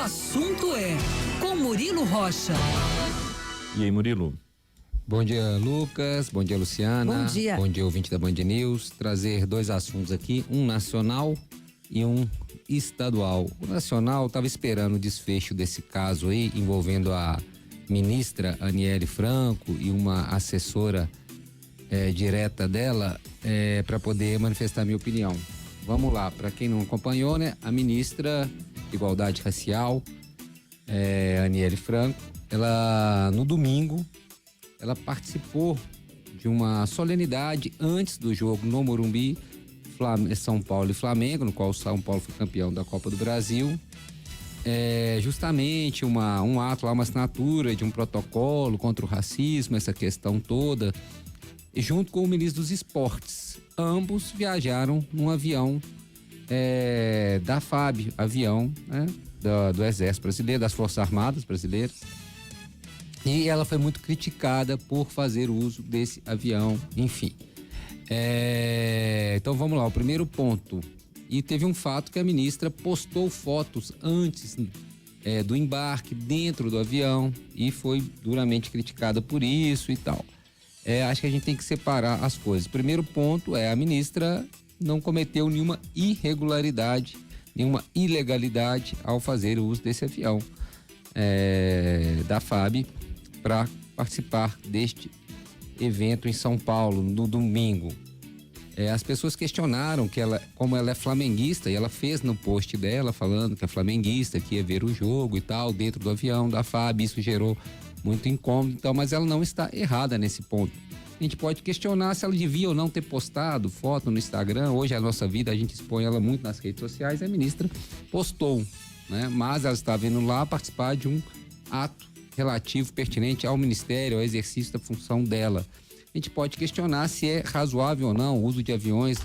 assunto é com Murilo Rocha. E aí, Murilo? Bom dia, Lucas. Bom dia, Luciana. Bom dia. Bom dia, ouvinte da Band News. Trazer dois assuntos aqui, um nacional e um estadual. O nacional estava esperando o desfecho desse caso aí, envolvendo a ministra Aniele Franco e uma assessora direta dela, para poder manifestar minha opinião. Vamos lá, para quem não acompanhou, né? A ministra de Igualdade Racial, Aniele Franco, ela, no domingo, ela participou de uma solenidade antes do jogo no Morumbi, São Paulo e Flamengo, no qual o São Paulo foi campeão da Copa do Brasil. Justamente um ato lá, uma assinatura de um protocolo contra o racismo, essa questão toda, e junto com o ministro dos Esportes. Ambos viajaram num avião da FAB, avião, né, do Exército Brasileiro, das Forças Armadas Brasileiras. E ela foi muito criticada por fazer uso desse avião, enfim. Então vamos lá, o primeiro ponto. E teve um fato que a ministra postou fotos antes do embarque dentro do avião e foi duramente criticada por isso e tal. Acho que a gente tem que separar as coisas. Primeiro ponto a ministra não cometeu nenhuma irregularidade, nenhuma ilegalidade ao fazer o uso desse avião da FAB para participar deste evento em São Paulo no domingo. As pessoas questionaram como ela é flamenguista, e ela fez no post dela falando que é flamenguista, que ia ver o jogo e tal, dentro do avião da FAB. Isso gerou muito incômodo, então, mas ela não está errada nesse ponto. A gente pode questionar se ela devia ou não ter postado foto no Instagram. Hoje a nossa vida, a gente expõe ela muito nas redes sociais. A ministra postou, né? Mas ela está vindo lá participar de um ato relativo, pertinente ao ministério, ao exercício da função dela. A gente pode questionar se é razoável ou não o uso de aviões,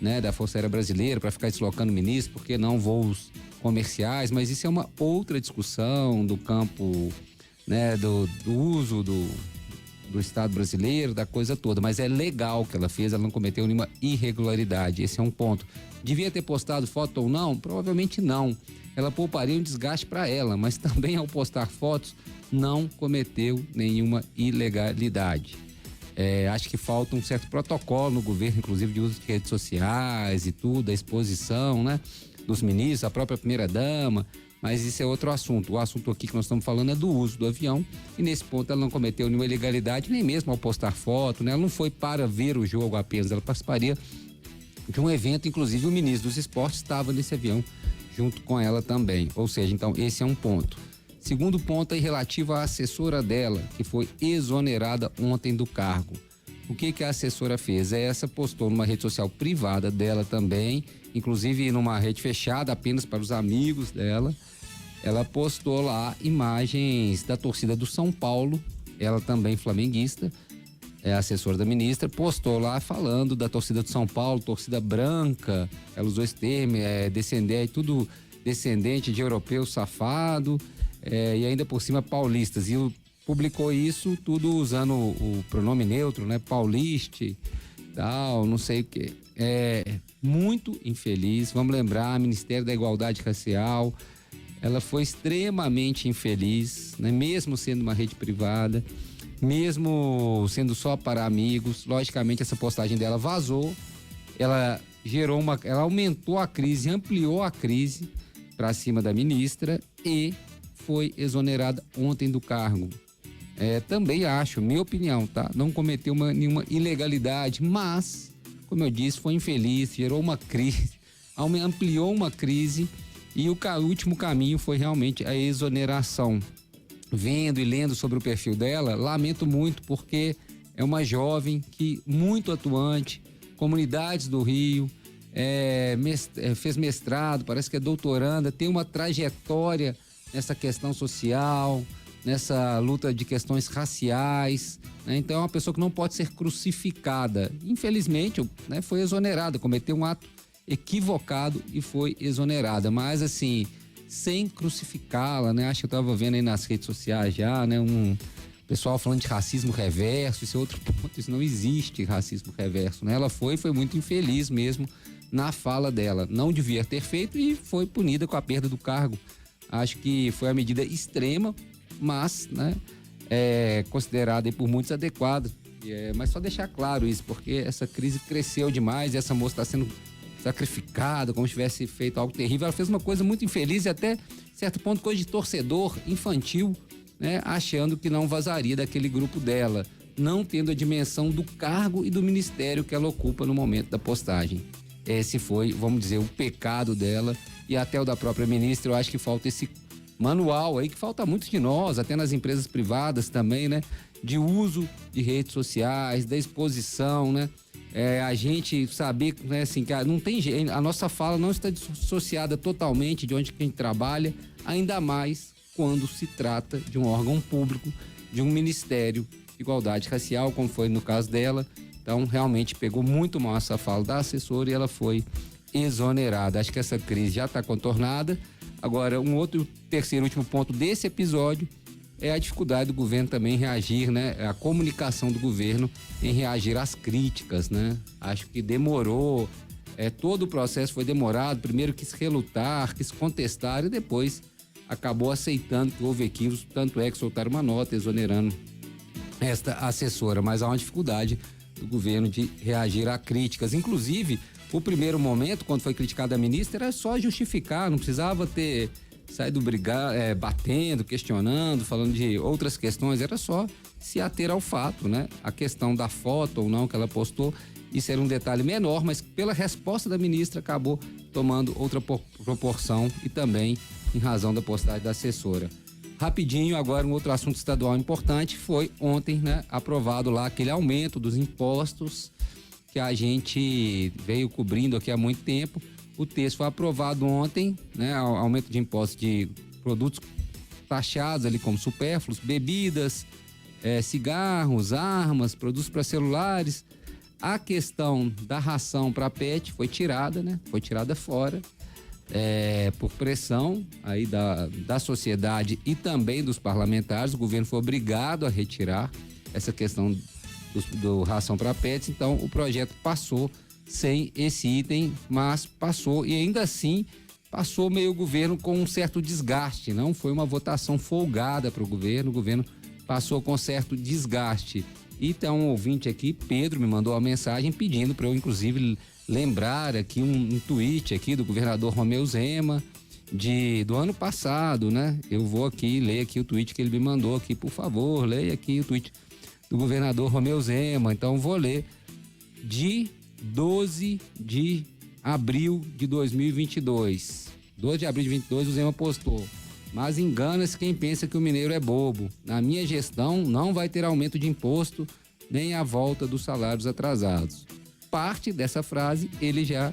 né, da Força Aérea Brasileira para ficar deslocando ministros, porque não voos comerciais, mas isso é uma outra discussão do campo, né, do uso do Estado brasileiro, da coisa toda. Mas é legal o que ela fez, ela não cometeu nenhuma irregularidade, esse é um ponto. Devia ter postado foto ou não? Provavelmente não. Ela pouparia um desgaste para ela, mas também ao postar fotos não cometeu nenhuma ilegalidade. Acho que falta um certo protocolo no governo, inclusive de uso de redes sociais e tudo, a exposição, né, dos ministros, a própria primeira-dama, mas isso é outro assunto. O assunto aqui que nós estamos falando é do uso do avião, e nesse ponto ela não cometeu nenhuma ilegalidade, nem mesmo ao postar foto, né? Ela não foi para ver o jogo apenas, ela participaria de um evento, inclusive o ministro dos Esportes estava nesse avião junto com ela também, ou seja, então esse é um ponto. Segundo ponto é relativo à assessora dela, que foi exonerada ontem do cargo. O que a assessora fez? Essa postou numa rede social privada dela também, inclusive numa rede fechada apenas para os amigos dela. Ela postou lá imagens da torcida do São Paulo, ela também flamenguista, assessora da ministra, postou lá falando da torcida do São Paulo, torcida branca, ela usou esse termo, tudo descendente de europeu safado, e ainda por cima paulistas, e publicou isso tudo usando o pronome neutro, né, pauliste, tal, não sei o que. Muito infeliz. Vamos lembrar, Ministério da Igualdade Racial, ela foi extremamente infeliz, né, mesmo sendo uma rede privada, mesmo sendo só para amigos. Logicamente essa postagem dela vazou, ela aumentou a crise, ampliou a crise para cima da ministra e foi exonerada ontem do cargo. Também acho, minha opinião, tá? Não cometeu nenhuma ilegalidade, mas, como eu disse, foi infeliz, gerou uma crise, ampliou uma crise, e o último caminho foi realmente a exoneração. Vendo e lendo sobre o perfil dela, lamento muito, porque é uma jovem muito atuante, comunidades do Rio, fez mestrado, parece que é doutoranda, tem uma trajetória nessa questão social, nessa luta de questões raciais, né? Então é uma pessoa que não pode ser crucificada. Infelizmente, né, foi exonerada, cometeu um ato equivocado e foi exonerada, mas assim, sem crucificá-la, né? Acho que eu estava vendo aí nas redes sociais já, né, pessoal falando de racismo reverso. Isso é outro ponto, isso não existe racismo reverso, né? Ela foi muito infeliz mesmo na fala dela, não devia ter feito e foi punida com a perda do cargo Acho que foi a medida extrema, mas, né, considerada aí por muitos adequada. Mas só deixar claro isso, porque essa crise cresceu demais e essa moça está sendo sacrificada, como se tivesse feito algo terrível. Ela fez uma coisa muito infeliz e até, certo ponto, coisa de torcedor infantil, né, achando que não vazaria daquele grupo dela, não tendo a dimensão do cargo e do ministério que ela ocupa no momento da postagem. Esse foi, vamos dizer, o pecado dela e até o da própria ministra. Eu acho que falta esse manual aí, que falta muito de nós, até nas empresas privadas também, né? De uso de redes sociais, da exposição, né? A gente saber, né, assim, que não tem jeito, a nossa fala não está dissociada totalmente de onde que a gente trabalha, ainda mais quando se trata de um órgão público, de um ministério de igualdade racial, como foi no caso dela. Então, realmente pegou muito mal essa fala da assessora e ela foi exonerada. Acho que essa crise já está contornada. Agora, terceiro, último ponto desse episódio é a dificuldade do governo também em reagir, né? A comunicação do governo em reagir às críticas, né? Acho que demorou, todo o processo foi demorado. Primeiro quis relutar, quis contestar e depois acabou aceitando que houve equívocos. Tanto é que soltaram uma nota exonerando esta assessora, mas há uma dificuldade do governo de reagir a críticas. Inclusive, o primeiro momento, quando foi criticada a ministra, era só justificar, não precisava ter saído batendo, questionando, falando de outras questões, era só se ater ao fato, né? A questão da foto ou não que ela postou, isso era um detalhe menor, mas pela resposta da ministra acabou tomando outra proporção e também em razão da postagem da assessora. Rapidinho, agora um outro assunto estadual importante foi ontem, né, aprovado lá aquele aumento dos impostos que a gente veio cobrindo aqui há muito tempo. O texto foi aprovado ontem, né, aumento de impostos de produtos taxados ali como supérfluos, bebidas, cigarros, armas, produtos para celulares. A questão da ração para pet foi tirada, né, foi tirada fora. Por pressão aí da sociedade e também dos parlamentares, o governo foi obrigado a retirar essa questão do ração para pets. Então o projeto passou sem esse item, mas passou e ainda assim passou meio o governo com um certo desgaste. Não foi uma votação folgada para o governo passou com certo desgaste. E tem um ouvinte aqui, Pedro, me mandou uma mensagem pedindo para eu inclusive lembrar aqui um tweet aqui do governador Romeu Zema do ano passado, né? Eu vou aqui ler aqui o tweet que ele me mandou aqui, por favor, leia aqui o tweet do governador Romeu Zema. Então vou ler de 12 de abril de 2022. 12 de abril de 2022 o Zema postou: mas engana-se quem pensa que o mineiro é bobo. Na minha gestão não vai ter aumento de imposto nem a volta dos salários atrasados. Parte dessa frase ele já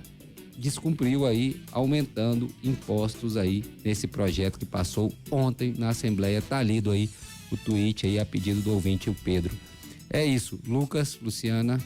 descumpriu aí, aumentando impostos aí nesse projeto que passou ontem na Assembleia. Tá lido aí o tweet aí a pedido do ouvinte, o Pedro. É isso, Lucas, Luciana.